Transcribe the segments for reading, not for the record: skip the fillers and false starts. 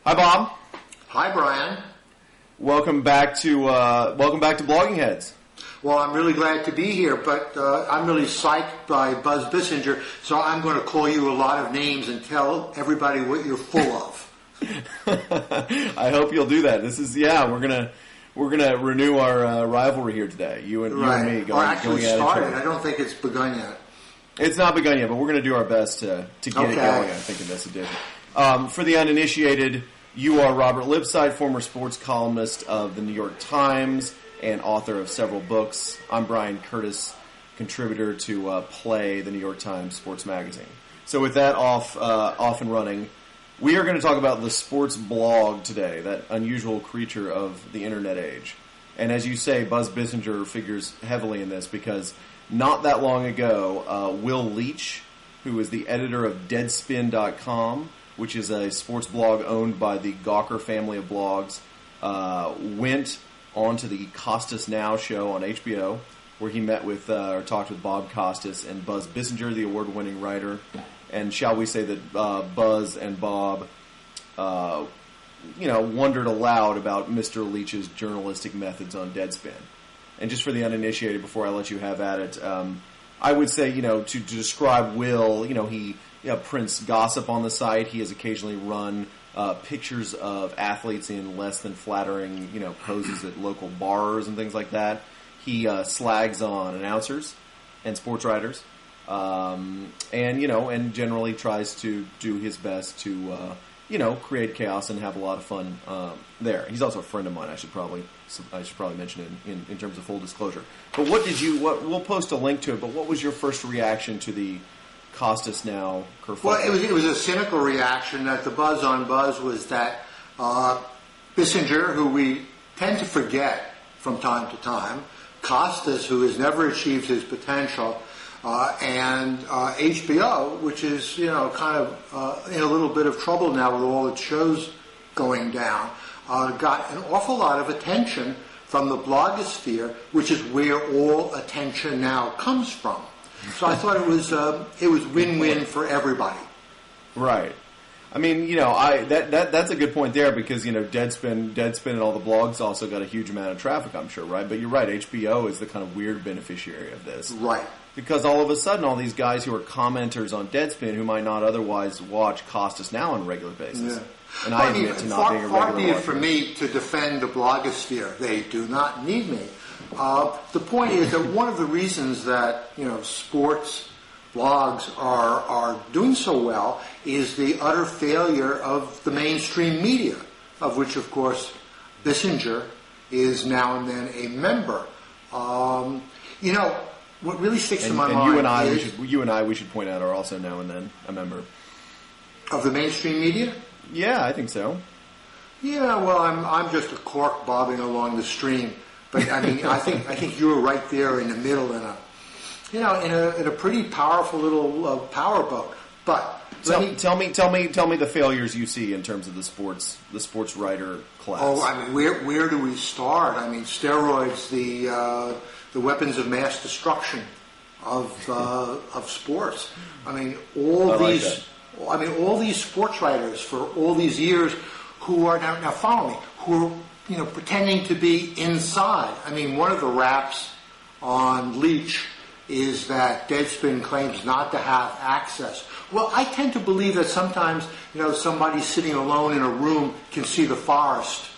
Hi, Bob. Hi, Bryan. Welcome back to Blogging Heads. Well, I'm really glad to be here, but I'm really psyched by Buzz Bissinger, so I'm going to call you a lot of names and tell everybody what you're full of. I hope you'll do that. We're gonna renew our rivalry here today. You and me going at each other. I don't think it's begun yet. It's not begun yet, but we're going to do our best to get it going, I think, in this edition. For the uninitiated, you are Robert Lipsyte, former sports columnist of the New York Times and author of several books. I'm Bryan Curtis, contributor to Play, the New York Times sports magazine. So with that off and running, we are going to talk about the sports blog today, that unusual creature of the internet age. And as you say, Buzz Bissinger figures heavily in this because not that long ago, Will Leitch, who is the editor of Deadspin.com, which is a sports blog owned by the Gawker family of blogs, went onto the Costas Now show on HBO, where he met with or talked with Bob Costas and Buzz Bissinger, the award-winning writer. And shall we say that Buzz and Bob, wondered aloud about Mr. Leitch's journalistic methods on Deadspin. And just for the uninitiated, before I let you have at it, I would say, to describe Will, he prints gossip on the site. He has occasionally run pictures of athletes in less than flattering, poses at local bars and things like that. He slags on announcers and sports writers, and generally tries to do his best to, create chaos and have a lot of fun there. He's also a friend of mine. I should probably mention it in terms of full disclosure. But we'll post a link to it. But what was your first reaction to the Costas Now kerfuffle? Well, it was a cynical reaction. That the buzz on Buzz was that Bissinger, who we tend to forget from time to time, Costas, who has never achieved his potential, and HBO, which is kind of in a little bit of trouble now with all its shows going down, got an awful lot of attention from the blogosphere, which is where all attention now comes from. So I thought it was win-win for everybody. Right. I mean, that's a good point there because Deadspin and all the blogs also got a huge amount of traffic, I'm sure, right? But you're right, HBO is the kind of weird beneficiary of this, right? Because all of a sudden, all these guys who are commenters on Deadspin who might not otherwise watch Costas Now on a regular basis. Yeah. And I admit to not being a regular watcher. Far be it for me to defend the blogosphere. They do not need me. The point is that one of the reasons that sports blogs are doing so well is the utter failure of the mainstream media, of which, of course, Bissinger is now and then a member. What really sticks in my mind you and I, we should point out, are also now and then a member of the mainstream media. Yeah, I think so. Yeah, well, I'm just a cork bobbing along the stream, but I mean, I think you were right there in the middle in a pretty powerful little powerboat. But tell me the failures you see in terms of the sports writer class. Oh, I mean, where do we start? I mean, steroids, the weapons of mass destruction of sports. I mean, all these sports writers for all these years who are now follow me, who are pretending to be inside. I mean, one of the raps on Leitch is that Deadspin claims not to have access. Well, I tend to believe that sometimes somebody sitting alone in a room can see the forest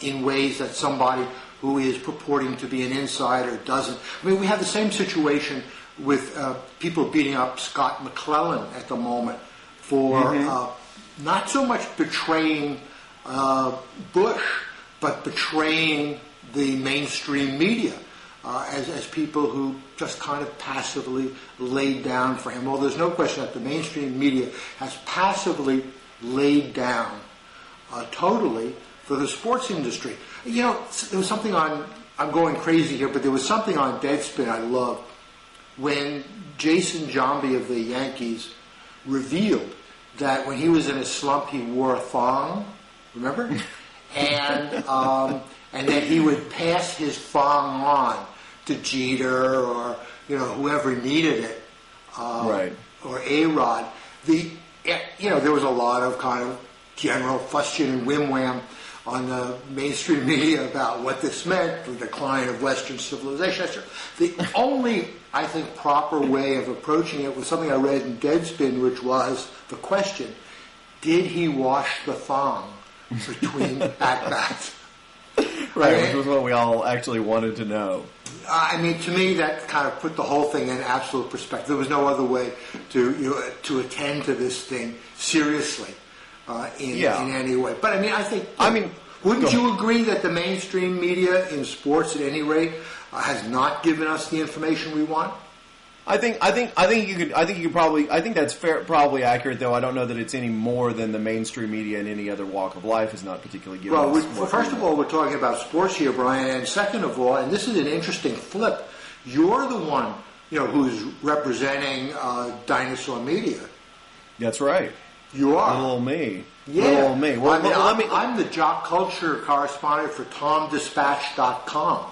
in ways that somebody who is purporting to be an insider doesn't. I mean, we have the same situation with people beating up Scott McClellan at the moment for not so much betraying Bush, but betraying the mainstream media as people who just kind of passively laid down for him. Well, there's no question that the mainstream media has passively laid down totally for the sports industry. There was something I'm going crazy here, but there was something on Deadspin I loved when Jason Giambi of the Yankees revealed that when he was in a slump, he wore a thong, remember? And that he would pass his thong on to Jeter or whoever needed it, right? Or A-Rod. There was a lot of kind of general fustian and whim-wham on the mainstream media about what this meant, the decline of Western civilization. The only, I think, proper way of approaching it was something I read in Deadspin, which was the question, did he wash the thong between at-bats? Right, which was what we all actually wanted to know. I mean, to me, that kind of put the whole thing in absolute perspective. There was no other way to attend to this thing seriously in any way. But I mean, wouldn't you agree that the mainstream media in sports, at any rate, has not given us the information we want? I think that's fair, probably accurate. Though I don't know that it's any more than the mainstream media in any other walk of life is not particularly given. Well, first of all, we're talking about sports here, Brian, and second of all, and this is an interesting flip. You're the one, who's representing dinosaur media. That's right. You are. Little old me. Yeah. Little old me. Well, I'm the jock culture correspondent for TomDispatch.com.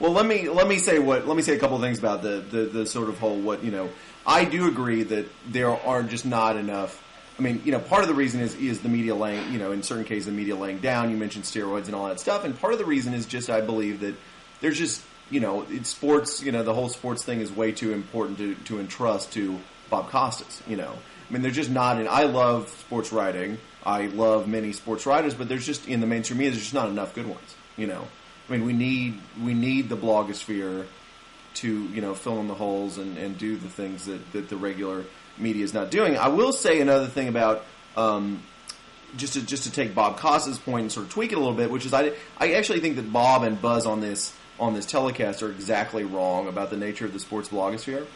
Well, let me say a couple of things about the sort of whole I do agree that there are just not enough. I mean, part of the reason is the media laying, in certain cases the media laying down. You mentioned steroids and all that stuff, and part of the reason is just I believe that there's just it's sports. The whole sports thing is way too important to entrust to Bob Costas. I mean, there's just not. I love sports writing. I love many sports writers, but there's just in the mainstream media there's just not enough good ones. I mean, we need the blogosphere to fill in the holes and do the things that the regular media is not doing. I will say another thing about just to take Bob Costas' point and sort of tweak it a little bit, which is I actually think that Bob and Buzz on this telecast are exactly wrong about the nature of the sports blogosphere.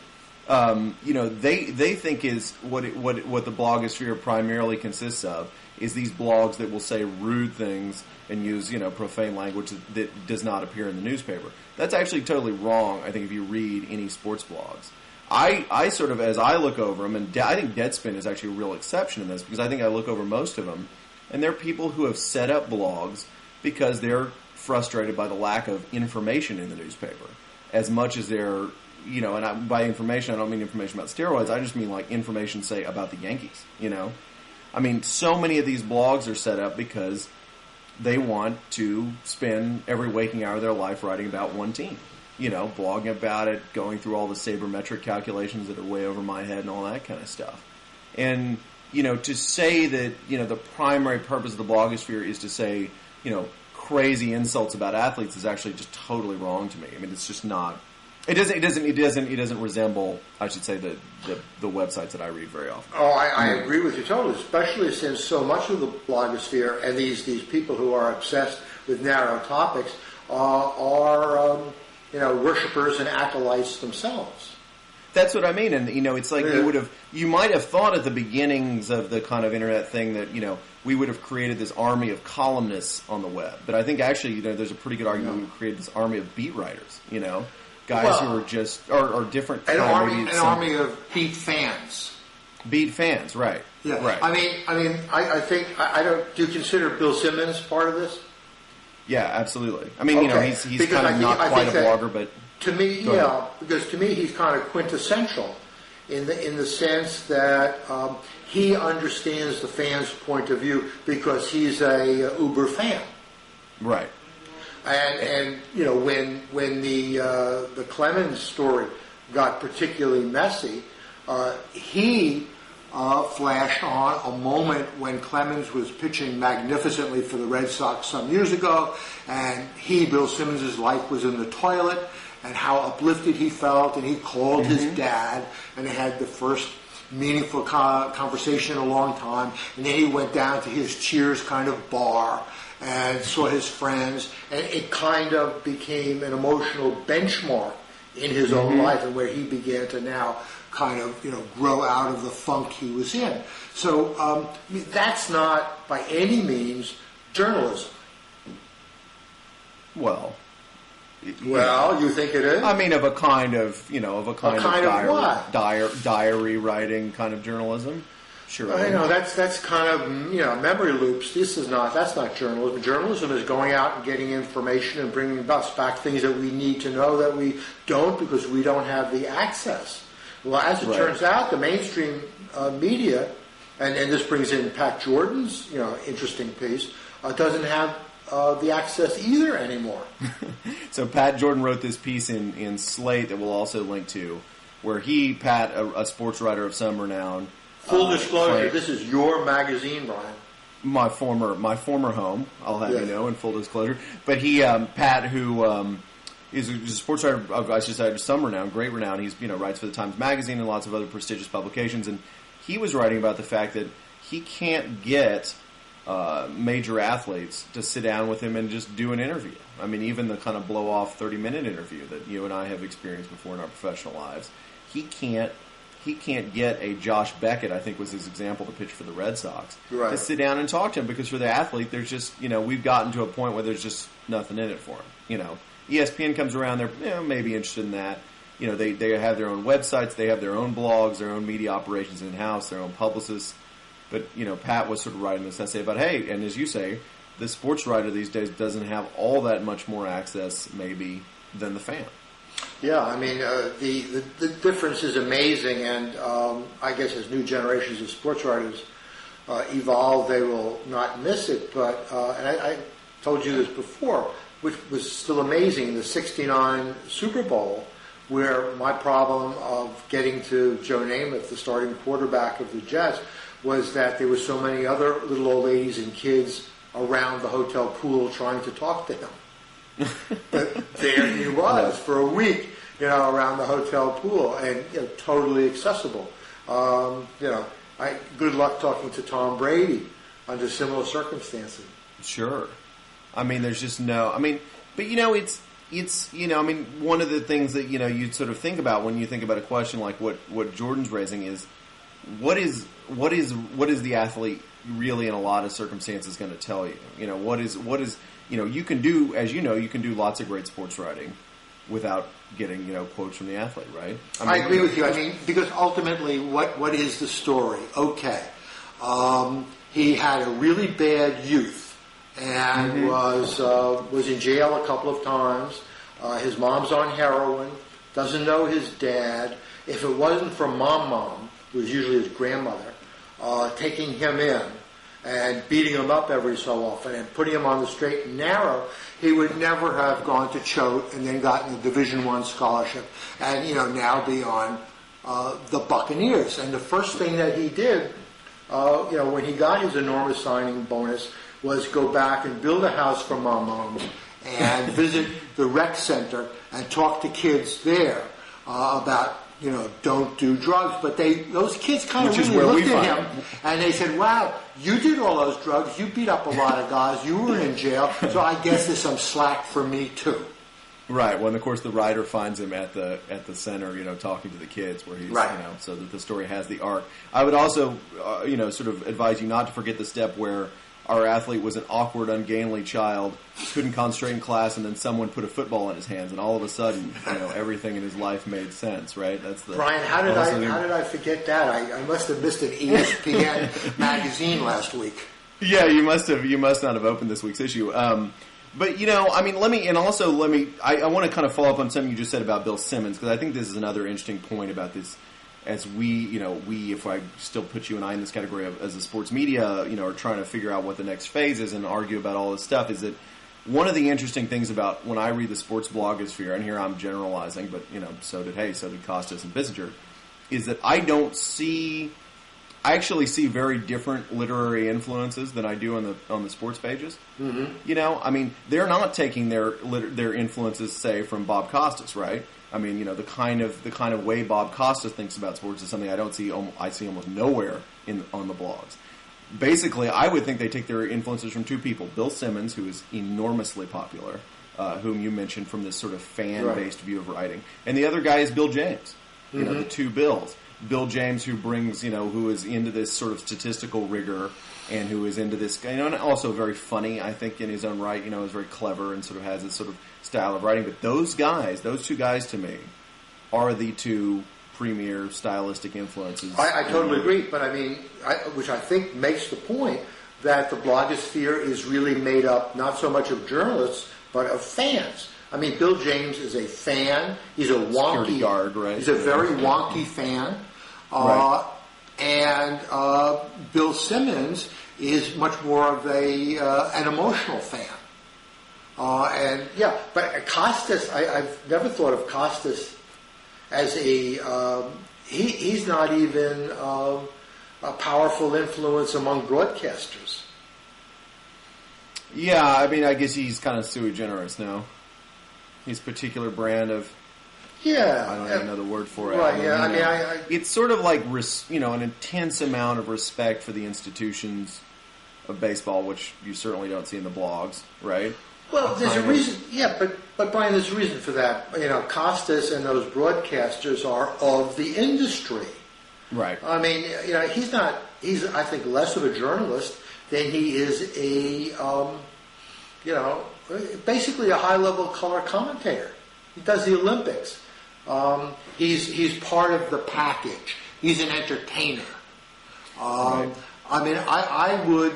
They think is what the blogosphere primarily consists of is these blogs that will say rude things and use profane language that does not appear in the newspaper. That's actually totally wrong. I think if you read any sports blogs, I sort of as I look over them, and I think Deadspin is actually a real exception in this because I think I look over most of them, and they're people who have set up blogs because they're frustrated by the lack of information in the newspaper, as much as they're by information I don't mean information about steroids. I just mean like information, say, about the Yankees. I mean, so many of these blogs are set up because they want to spend every waking hour of their life writing about one team. Blogging about it, going through all the sabermetric calculations that are way over my head and all that kind of stuff. And, to say that, the primary purpose of the blogosphere is to say, crazy insults about athletes is actually just totally wrong to me. I mean, it's just not. It doesn't resemble, I should say, the websites that I read very often. Oh, I agree with you totally, especially since so much of the blogosphere and these people who are obsessed with narrow topics are worshipers and acolytes themselves. That's what I mean, and it's like you might have thought at the beginnings of the kind of internet thing that we would have created this army of columnists on the web, but I think actually there's a pretty good argument we created this army of beat writers, guys who are just are different. An army of beat fans. Beat fans, right? Yeah, right. I think I don't. Do you consider Bill Simmons part of this? Yeah, absolutely. I mean, he's kind of not quite a blogger, but to me, because to me he's kind of quintessential in the sense that he understands the fan's point of view because he's a Uber fan, right? And when the Clemens story got particularly messy, he flashed on a moment when Clemens was pitching magnificently for the Red Sox some years ago, and Bill Simmons' life was in the toilet, and how uplifted he felt, and he called his dad, and they had the first meaningful conversation in a long time, and then he went down to his Cheers kind of bar and saw his friends, and it kind of became an emotional benchmark in his own life, and where he began to now kind of grow out of the funk he was in. So that's not by any means journalism. Well, you think it is? I mean, of a kind of diary writing kind of journalism. Sure. I know that's kind of memory loops. That's not journalism. Journalism is going out and getting information and bringing us back things that we need to know that we don't because we don't have the access. Well, as it turns out, the mainstream media and this brings in Pat Jordan's interesting piece, doesn't have the access either anymore. So Pat Jordan wrote this piece in Slate that we'll also link to, where Pat, a sports writer of some renown. Full disclosure, this is your magazine, Bryan. My former home, I'll have you know, in full disclosure. But Pat, who is a sports writer of, I should say, some renown, great renown. He's writes for the Times Magazine and lots of other prestigious publications, and he was writing about the fact that he can't get major athletes to sit down with him and just do an interview. I mean, even the kind of blow-off 30-minute interview that you and I have experienced before in our professional lives, he can't get a Josh Beckett, I think was his example, to pitch for the Red Sox, to sit down and talk to him, because for the athlete, there's just, we've gotten to a point where there's just nothing in it for him. ESPN comes around, they're maybe interested in that. They have their own websites, they have their own blogs, their own media operations in-house, their own publicists. But, Pat was sort of writing this essay about, hey, and as you say, the sports writer these days doesn't have all that much more access, maybe, than the fan. Yeah, I mean, the difference is amazing, and I guess as new generations of sports writers evolve, they will not miss it. But, and I told you this before, which was still amazing, the '69 Super Bowl, where my problem of getting to Joe Namath, the starting quarterback of the Jets, was that there were so many other little old ladies and kids around the hotel pool trying to talk to him. But there he was for a week, around the hotel pool, and totally accessible. Good luck talking to Tom Brady under similar circumstances. Sure. I mean, there's just no. I mean, but it's one of the things that you sort of think about when you think about a question like what Jordan's raising is, what is the athlete really in a lot of circumstances going to tell you? What is you can do, as you can do lots of great sports writing without getting quotes from the athlete, right? I agree with you. I mean, because ultimately, what is the story? Okay, he had a really bad youth and was in jail a couple of times. His mom's on heroin, doesn't know his dad. If it wasn't for Mom, who was usually his grandmother, taking him in and beating him up every so often and putting him on the straight and narrow, he would never have gone to Choate and then gotten a Division I scholarship and, now be on the Buccaneers. And the first thing that he did, when he got his enormous signing bonus, was go back and build a house for Moms and visit the rec center and talk to kids there about, don't do drugs. But those kids kind of really looked at him and they said, wow, you did all those drugs. You beat up a lot of guys. You were in jail. So I guess there's some slack for me too. Right. Well, and of course the writer finds him at the center, talking to the kids where he's, so that the story has the arc. I would also, sort of advise you not to forget the step where our athlete was an awkward, ungainly child, couldn't concentrate in class, and then someone put a football in his hands, and all of a sudden, everything in his life made sense, right? That's the Bryan. How did I forget that? I must have missed an ESPN magazine last week. Yeah, you must not have opened this week's issue. But I want to kind of follow up on something you just said about Bill Simmons, because I think this is another interesting point about this. As if I still put you and I in this category as a sports media, are trying to figure out what the next phase is and argue about all this stuff, is that one of the interesting things about when I read the sports blogosphere, and here I'm generalizing, but so did Costas and Bissinger, is that I actually see very different literary influences than I do on the sports pages. Mm-hmm. They're not taking their influences, say, from Bob Costas, right? The kind of way Bob Costas thinks about sports is something I see almost nowhere on the blogs. Basically, I would think they take their influences from two people: Bill Simmons, who is enormously popular, whom you mentioned from this sort of fan-based view of writing, and the other guy is Bill James. The two Bills. Bill James, who brings, who is into this sort of statistical rigor and who is into this, and also very funny, I think, in his own right, is very clever and sort of has this sort of style of writing. But those two guys to me are the two premier stylistic influences. I totally agree, but which I think makes the point that the blogosphere is really made up not so much of journalists, but of fans. Bill James is a fan. He's a wonky security guard, right? He's a very wonky fan. Right. and Bill Simmons is much more of an emotional fan. But Costas, I've never thought of Costas as he's not even a powerful influence among broadcasters. Yeah, I mean, I guess he's kind of sui generis now. His particular brand of... Yeah. I don't have another word for it. Right, I mean, it's sort of like, an intense amount of respect for the institutions of baseball, which you certainly don't see in the blogs, right? Well, there's a reason, but Brian, there's a reason for that. Costas and those broadcasters are of the industry. Right. I mean, he's I think, less of a journalist than he is basically a high-level color commentator. He does the Olympics. He's part of the package. He's an entertainer. Right. I mean, I would,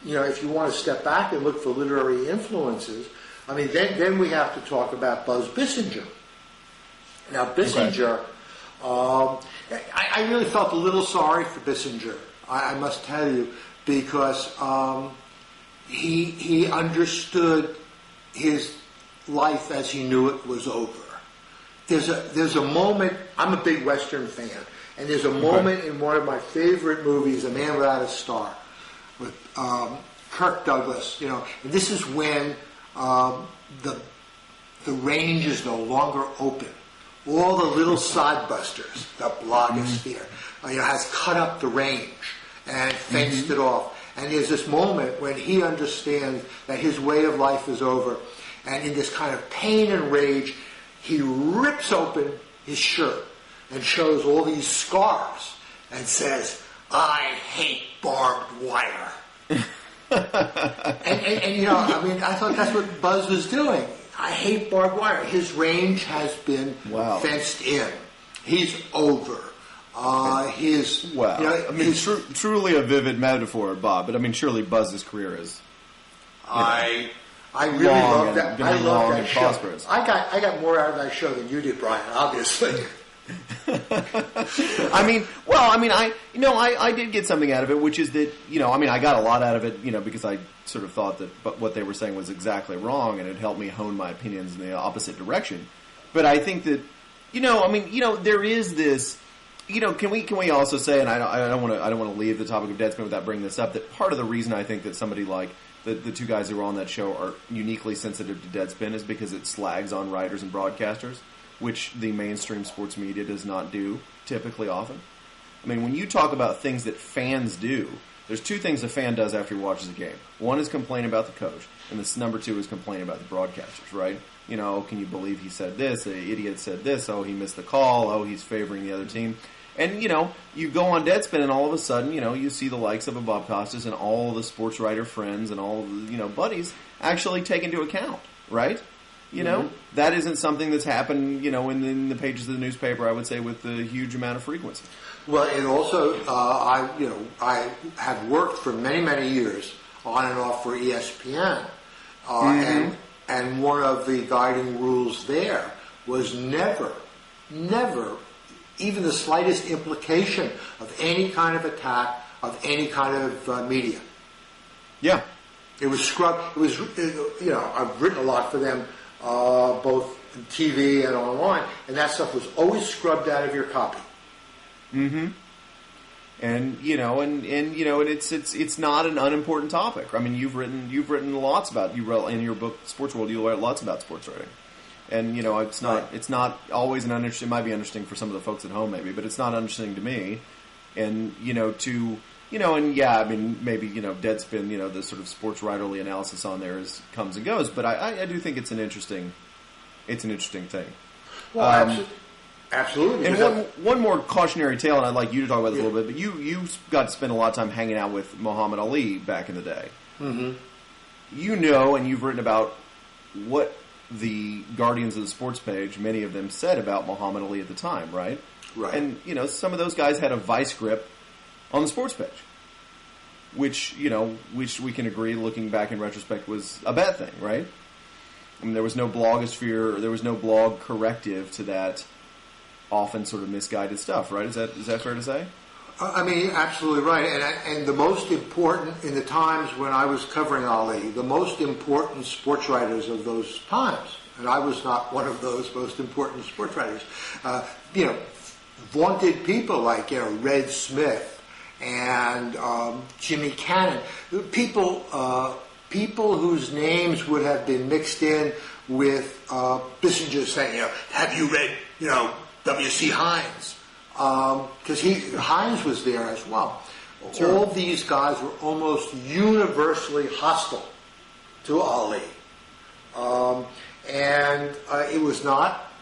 if you want to step back and look for literary influences, I mean, then we have to talk about Buzz Bissinger. Now, Bissinger, I really felt a little sorry for Bissinger, I must tell you, because he understood his life as he knew it was over. There's a moment. I'm a big Western fan, and there's a moment in one of my favorite movies, A Man Without a Star, with Kirk Douglas. And this is when the range is no longer open. All the little sodbusters, the blogosphere, has cut up the range and fenced it off. And there's this moment when he understands that his way of life is over, and in this kind of pain and rage, he rips open his shirt and shows all these scars and says, "I hate barbed wire." and I thought that's what Buzz was doing. I hate barbed wire. His range has been fenced in. He's over. Truly a vivid metaphor, Bob. But I mean, surely Buzz's career is. I really love that. I love that show. Prosperous. I got more out of that show than you did, Brian. Obviously. I did get something out of it, which is that I got a lot out of it, because I sort of thought that what they were saying was exactly wrong, and it helped me hone my opinions in the opposite direction. But I think that, there is this. Can we also say, and I don't want to leave the topic of Deadspin without bringing this up, that part of the reason I think that somebody like the two guys who were on that show are uniquely sensitive to Deadspin is because it slags on writers and broadcasters, which the mainstream sports media does not do typically often. I mean, when you talk about things that fans do, there's two things a fan does after he watches a game. One is complain about the coach, and this number two is complain about the broadcasters, right? Can you believe he said this? The idiot said this. Oh, he missed the call. Oh, he's favoring the other team. And, you go on Deadspin and all of a sudden, you see the likes of a Bob Costas and all the sports writer friends and all the, buddies actually take into account, right? That isn't something that's happened, in the pages of the newspaper, I would say, with a huge amount of frequency. Well, and also, I have worked for many, many years on and off for ESPN. And one of the guiding rules there was never, even the slightest implication of any kind of attack of any kind of media. Yeah. It was scrubbed. It was, I've written a lot for them, both on TV and online, and that stuff was always scrubbed out of your copy. Mm-hmm. And it's not an unimportant topic. I mean, you've written lots about in your book Sports World. You write lots about sports writing. And it's not always an uninteresting. It might be interesting for some of the folks at home, maybe, but it's not interesting to me. And maybe Deadspin, the sort of sports writerly analysis on there comes and goes. But I do think it's an interesting thing. Well, absolutely. And one more cautionary tale, and I'd like you to talk about this a little bit. But you got to spend a lot of time hanging out with Muhammad Ali back in the day. Mm-hmm. And you've written about what the Guardians of the Sports page, many of them said about Muhammad Ali at the time, right? Right. And, some of those guys had a vice grip on the sports page, which we can agree, looking back in retrospect, was a bad thing, right? I mean, there was no blogosphere, there was no blog corrective to that often sort of misguided stuff, right? Is that fair to say? I mean, absolutely right. And the most important, in the times when I was covering Ali, the most important sports writers of those times, and I was not one of those most important sports writers, vaunted people like, Red Smith and Jimmy Cannon, people whose names would have been mixed in with Bissinger saying, have you read, W.C. Hines? Because Hines was there as well. Sure. All these guys were almost universally hostile to Ali. And it was not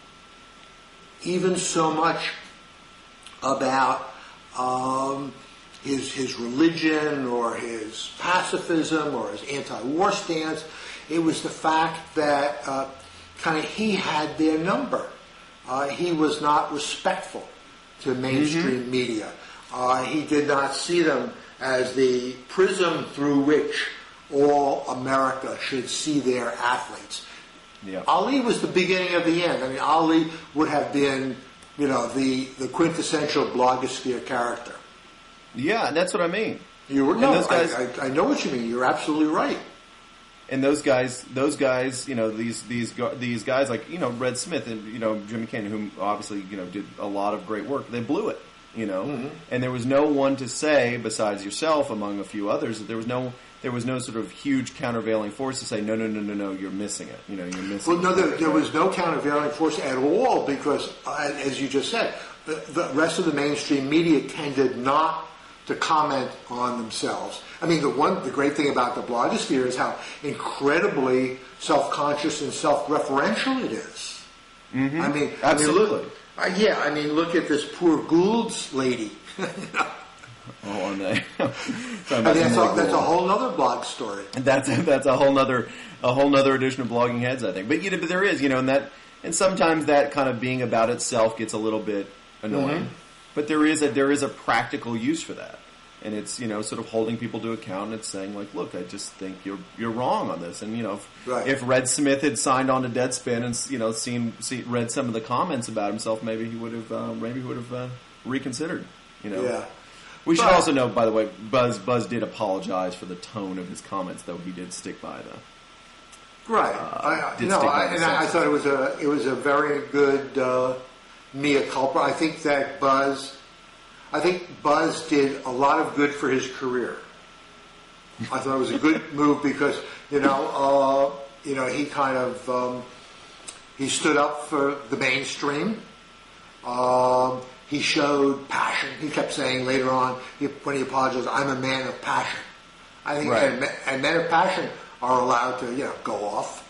even so much about his religion or his pacifism or his anti-war stance. It was the fact that he had their number. He was not respectful to mainstream media. He did not see them as the prism through which all America should see their athletes. Yeah. Ali was the beginning of the end. I mean, Ali would have been, the quintessential blogosphere character. Yeah, and that's what I mean. Those guys, I know what you mean. You're absolutely right. And those guys, these guys like Red Smith and Jimmy Cannon, whom obviously did a lot of great work. They blew it, and there was no one to say besides yourself, among a few others, that there was no sort of huge countervailing force to say no, you're missing it. You're missing. Well, no, there was no countervailing force at all because, as you just said, the rest of the mainstream media tended not to comment on themselves. I mean, the great thing about the blogosphere is how incredibly self-conscious and self-referential it is. Mm-hmm. I mean, absolutely. Look at this poor Gould's lady. Oh, and that's a whole other blog story. And that's a whole other edition of Blogging Heads, I think. But but there is, and sometimes that kind of being about itself gets a little bit annoying. Mm-hmm. But there is a practical use for that, and it's sort of holding people to account, and it's saying like, look, I just think you're wrong on this, and if Red Smith had signed on to Deadspin and read some of the comments about himself, maybe he would have reconsidered. Yeah. We should also note, by the way, Buzz did apologize for the tone of his comments, though he did stick by them. Right. I thought it was a very good. Mea culpa. I think Buzz did a lot of good for his career. I thought it was a good move because he kind of he stood up for the mainstream. He showed passion. He kept saying later on when he apologized, "I'm a man of passion." I think and men of passion are allowed to go off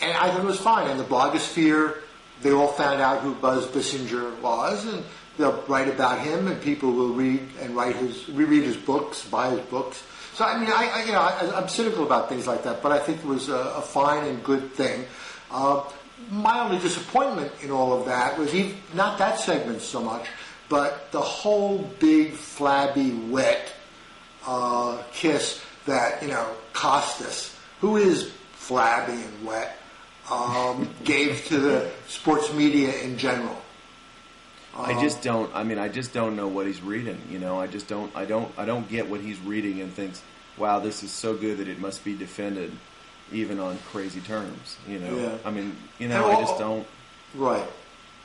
And I thought it was fine. And the blogosphere, they all found out who Buzz Bissinger was, and they'll write about him, and people will reread his books, buy his books. So I mean, I'm cynical about things like that, but I think it was a fine and good thing. My only disappointment in all of that was not that segment so much, but the whole big, flabby, wet kiss that Costas, who is flabby and wet, gave to the sports media in general. I just don't know what he's reading. I don't get what he's reading and thinks, wow, this is so good that it must be defended, even on crazy terms. Yeah. I mean, I just don't. Right.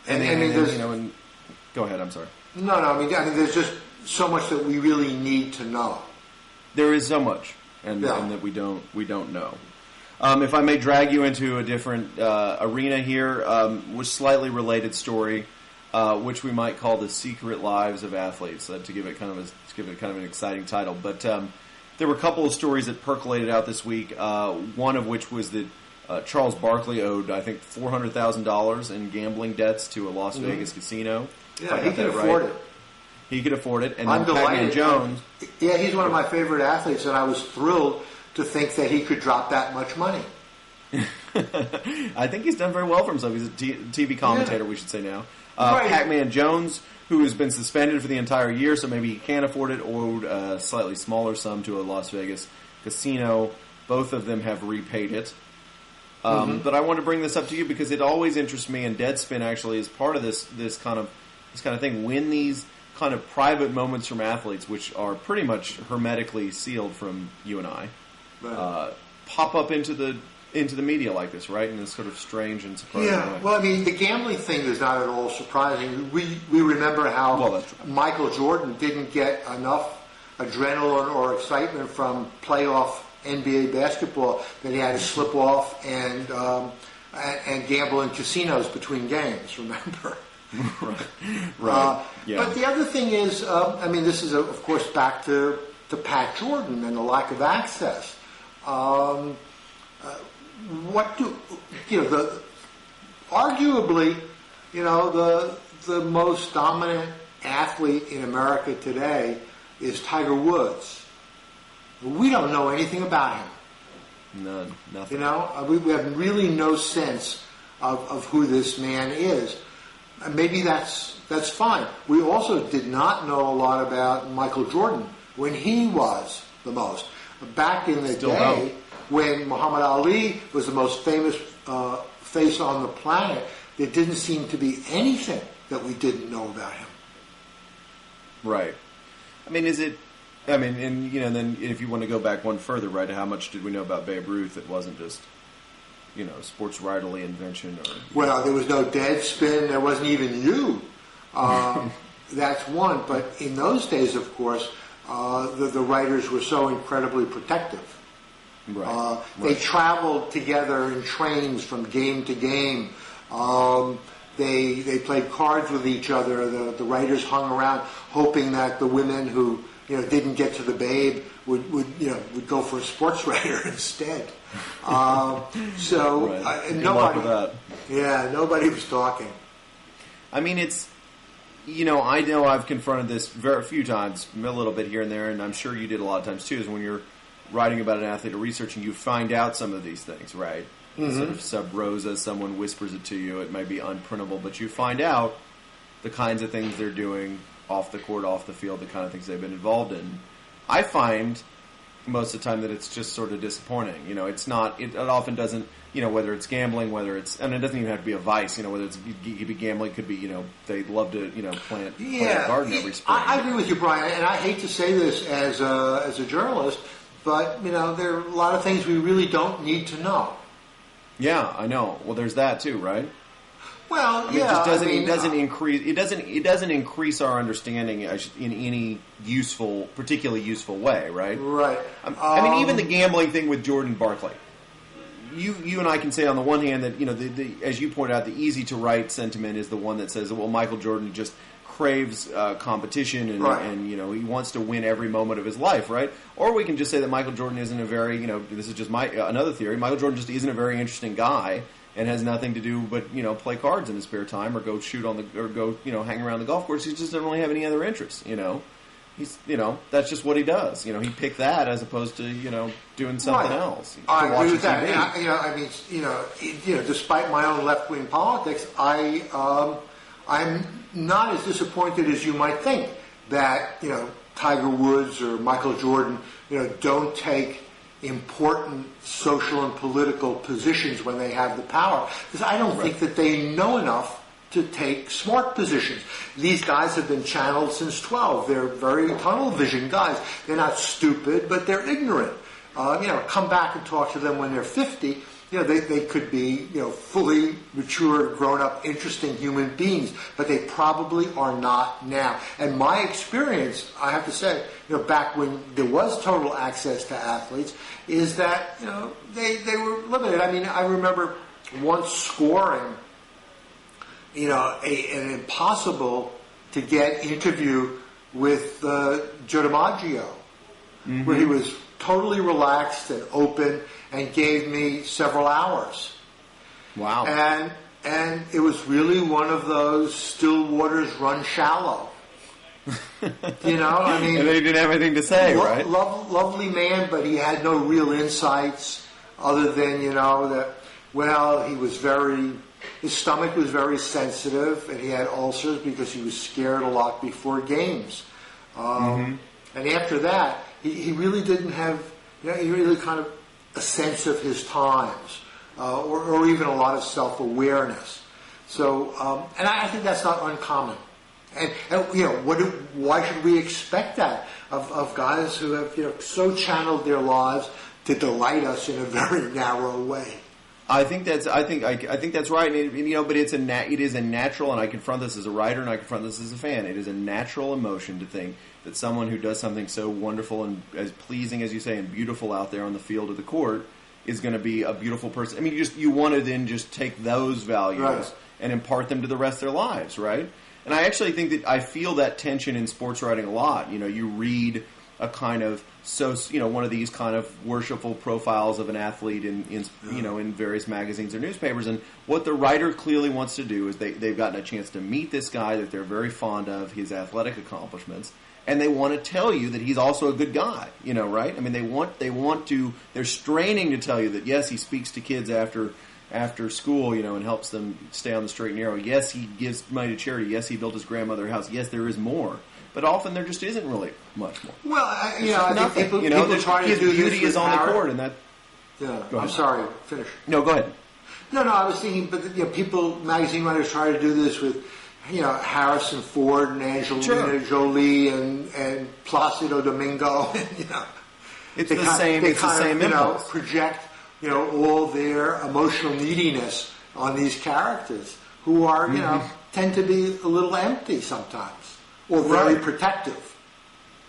And go ahead. I'm sorry. No. I mean, there's just so much that we really need to know. There is so much, and that we don't know. If I may drag you into a different arena here, with slightly related story, which we might call the secret lives of athletes, to give it kind of an exciting title. But there were a couple of stories that percolated out this week. One of which was that Charles Barkley owed, I think, $400,000 in gambling debts to a Las Vegas casino. Yeah, he could afford it. He could afford it, and I'm then Pac-Man Jones. Yeah, he's one of my favorite athletes, and I was thrilled to think that he could drop that much money. I think he's done very well for himself. He's a TV commentator, we should say now. Pac-Man Jones, who has been suspended for the entire year, so maybe he can't afford it, owed a slightly smaller sum to a Las Vegas casino. Both of them have repaid it. But I want to bring this up to you because it always interests me, and Deadspin actually is part of this kind of thing. When these kind of private moments from athletes, which are pretty much hermetically sealed from you and I, pop up into the media like this, right? In this sort of strange and surprising way. Well, I mean, the gambling thing is not at all surprising. We remember how Michael Jordan didn't get enough adrenaline or excitement from playoff NBA basketball that he had to slip off and gamble in casinos between games. Remember? Right. But the other thing is, I mean, this is of course back to Pat Jordan and the lack of access. Arguably, the most dominant athlete in America today is Tiger Woods. We don't know anything about him. None. Nothing. We have really no sense of who this man is. And maybe that's fine. We also did not know a lot about Michael Jordan when he was the most. Back in the day, when Muhammad Ali was the most famous face on the planet, there didn't seem to be anything that we didn't know about him. Right. I mean, then if you want to go back one further, right, how much did we know about Babe Ruth? It wasn't just, sports writerly invention. Well, there was no Deadspin. There wasn't even you. That's one. But in those days, of course, the writers were so incredibly protective. Right. They traveled together in trains from game to game. They played cards with each other. The writers hung around hoping that the women who didn't get to the Babe would go for a sports writer instead. Nobody was talking. I mean, it's I know I've confronted this very few times, a little bit here and there, and I'm sure you did a lot of times too. Is when you're writing about an athlete or researching, you find out some of these things, right? Mm-hmm. Sort of sub rosa, someone whispers it to you. It may be unprintable, but you find out the kinds of things they're doing off the court, off the field, the kind of things they've been involved in. I find most of the time that it's just sort of disappointing. It's not. It often doesn't. Whether it's gambling, whether it's, and it doesn't even have to be a vice. Whether it's it could be gambling, could be they love to plant a garden every spring. I agree with you, Brian, and I hate to say this as a journalist, but there are a lot of things we really don't need to know. Yeah, I know. Well, there's that too, right? Well, it just doesn't. It doesn't increase. It doesn't increase our understanding in any particularly useful way, right? Right. I mean, even the gambling thing with Jordan Barkley. You and I can say on the one hand that the as you point out, the easy to write sentiment is the one that says, well, Michael Jordan just craves competition and he wants to win every moment of his life, right? Or we can just say that Michael Jordan isn't a very this is just another theory. Michael Jordan just isn't a very interesting guy and has nothing to do but play cards in his spare time or go shoot on or go hang around the golf course. He just doesn't really have any other interests. He's that's just what he does. He picked that as opposed to doing something else. I agree with that. Despite my own left wing politics, I'm not as disappointed as you might think that Tiger Woods or Michael Jordan don't take important social and political positions when they have the power, because I don't think that they know enough to take smart positions. These guys have been channeled since 12. They're very tunnel vision guys. They're not stupid, but they're ignorant. Come back and talk to them when they're 50. They could be, fully mature, grown-up, interesting human beings, but they probably are not now. And my experience, I have to say, back when there was total access to athletes, is that, they were limited. I mean, I remember once scoring, an impossible to get interview with Joe DiMaggio, where he was totally relaxed and open and gave me several hours. Wow. And it was really one of those still waters run shallow. I mean... And they didn't have anything to say, right? Lovely man, but he had no real insights other than, he was his stomach was very sensitive and he had ulcers because he was scared a lot before games. And after that, he really didn't have, he really kind of a sense of his times. or even a lot of self-awareness. So, and I think that's not uncommon. And why should we expect that of guys who have so channeled their lives to delight us in a very narrow way? I think that's right, and but it is a natural, and I confront this as a writer, and I confront this as a fan. It is a natural emotion to think that someone who does something so wonderful and as pleasing as you say and beautiful out there on the field of the court is going to be a beautiful person. I mean, you want to then just take those values and impart them to the rest of their lives, right? And I actually think that I feel that tension in sports writing a lot. You read a kind of one of these kind of worshipful profiles of an athlete in various magazines or newspapers, and what the writer clearly wants to do is they've gotten a chance to meet this guy that they're very fond of, his athletic accomplishments, and they want to tell you that he's also a good guy, right? I mean, they're straining to tell you that yes, he speaks to kids after school, and helps them stay on the straight and narrow. Yes, he gives money to charity. Yes, he built his grandmother a house. Yes, there is more. But often there just isn't really much more. Well, I think people try to do beauty this is on the court, and that. Yeah, I'm sorry. Finish. No, go ahead. No, I was thinking, but magazine writers try to do this with, Harrison Ford and Angelina Jolie and Placido Domingo, It's the same impulse. Project, all their emotional neediness on these characters who are, tend to be a little empty sometimes. Or very protective,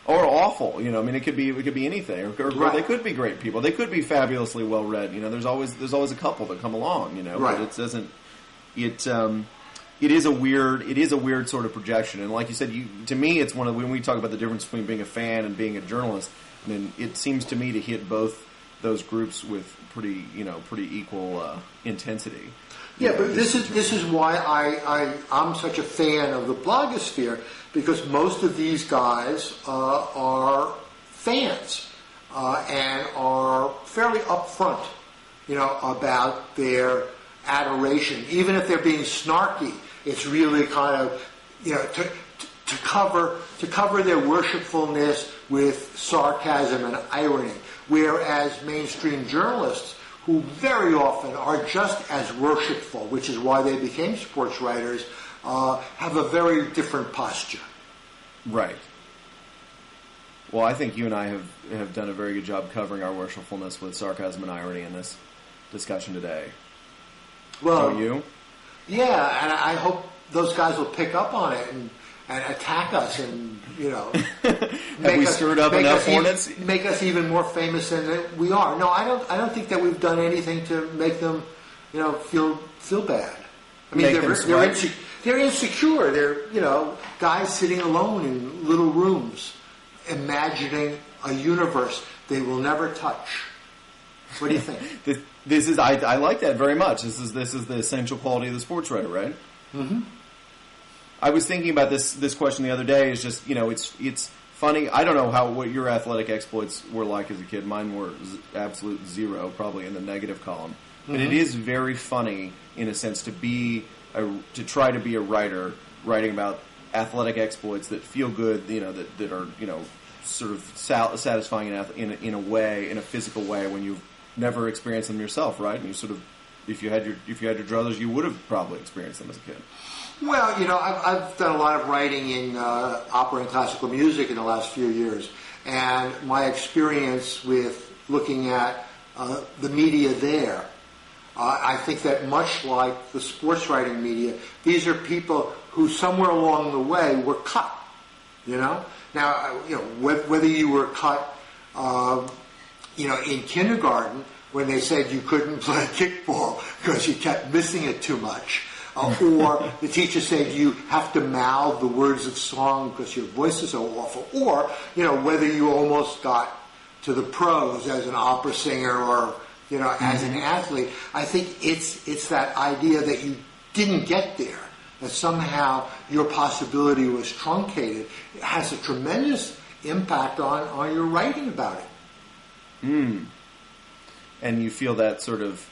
or awful. It could be anything. Or they could be great people. They could be fabulously well read. There's always a couple that come along. But it doesn't. It is a weird sort of projection. And like you said, to me, it's one of when we talk about the difference between being a fan and being a journalist. I mean, it seems to me to hit both those groups with pretty equal intensity. Yeah, but this is why I'm such a fan of the blogosphere, because most of these guys are fans and are fairly upfront, about their adoration. Even if they're being snarky, it's really kind of, to cover their worshipfulness with sarcasm and irony. Whereas mainstream journalists, who very often are just as worshipful, which is why they became sports writers, have a very different posture. Right. Well, I think you and I have done a very good job covering our worshipfulness with sarcasm and irony in this discussion today. Well, don't you? Yeah, and I hope those guys will pick up on it and attack us and, Have we stirred up enough hornets? Make us even more famous than we are. No, I don't think that we've done anything to make them, feel bad. I mean, they're insecure. They're, guys sitting alone in little rooms, imagining a universe they will never touch. What do you think? This is I like that very much. This is the essential quality of the sports writer, right? Mm-hmm. I was thinking about this question the other day. Is just it's funny. I don't know what your athletic exploits were like as a kid. Mine were absolute zero, probably in the negative column. But it is very funny in a sense to try to be a writer writing about athletic exploits that feel good. That are sort of satisfying in a way, in a physical way when you've never experienced them yourself, right? And you sort of, if you had your druthers, you would have probably experienced them as a kid. Well, I've done a lot of writing in opera and classical music in the last few years, and my experience with looking at the media there, I think that much like the sports writing media, these are people who somewhere along the way were cut. Now, whether you were cut, in kindergarten when they said you couldn't play kickball because you kept missing it too much. Or the teacher said you have to mouth the words of song because your voice is so awful. Or, whether you almost got to the pros as an opera singer or, as an athlete. I think it's that idea that you didn't get there, that somehow your possibility was truncated. It has a tremendous impact on your writing about it. And you feel that sort of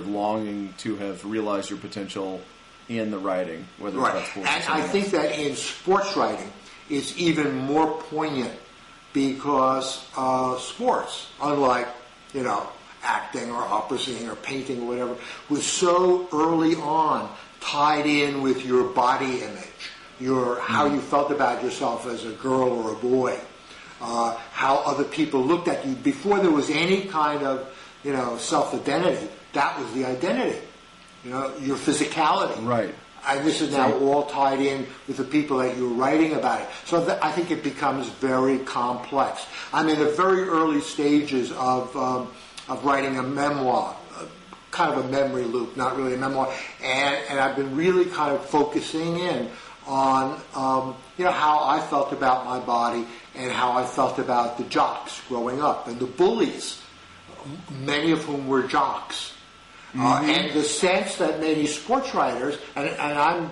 longing to have realized your potential in the writing, whether it's about sports or something I think that in sports writing, it's even more poignant because sports, unlike, acting or opera singing or painting or whatever, was so early on tied in with your body image, how you felt about yourself as a girl or a boy, how other people looked at you. Before there was any kind of, self-identity, that was the identity. Your physicality. Right. And this is now all tied in with the people that you're writing about it. So I think it becomes very complex. I'm in the very early stages of writing a memoir, kind of a memory loop, not really a memoir. And I've been really kind of focusing in on how I felt about my body and how I felt about the jocks growing up and the bullies, many of whom were jocks. And the sense that many sports writers, and I'm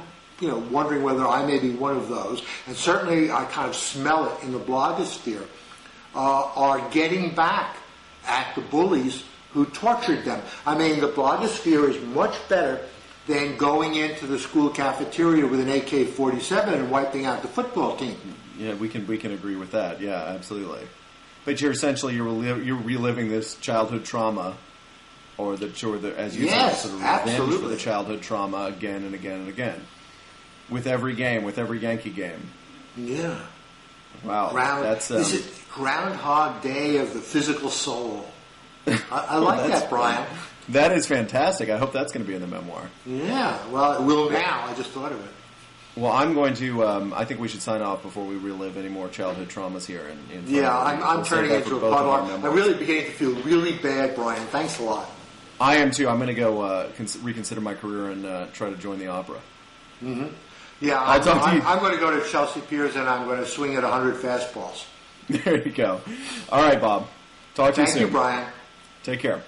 wondering whether I may be one of those, and certainly I kind of smell it in the blogosphere, are getting back at the bullies who tortured them. I mean, the blogosphere is much better than going into the school cafeteria with an AK-47 and wiping out the football team. Yeah, we can agree with that. Yeah, absolutely. But you're reliving this childhood trauma. Or as you said, sort of revenge for the childhood trauma again and again and again. With every game, with every Yankee game. Yeah. Wow. This is Groundhog Day of the physical soul. I like that, Bryan. That is fantastic. I hope that's going to be in the memoir. Yeah. Well, it will now. I just thought of it. Well, I'm going to. I think we should sign off before we relive any more childhood traumas here. I'm turning into a puddle. I'm really beginning to feel really bad, Bryan. Thanks a lot. I am too. I'm going to go reconsider my career and try to join the opera. Mm-hmm. Yeah, I'm going to go to Chelsea Piers and I'm going to swing at 100 fastballs. There you go. All right, Bob. Talk to you soon. Thank you, Bryan. Take care.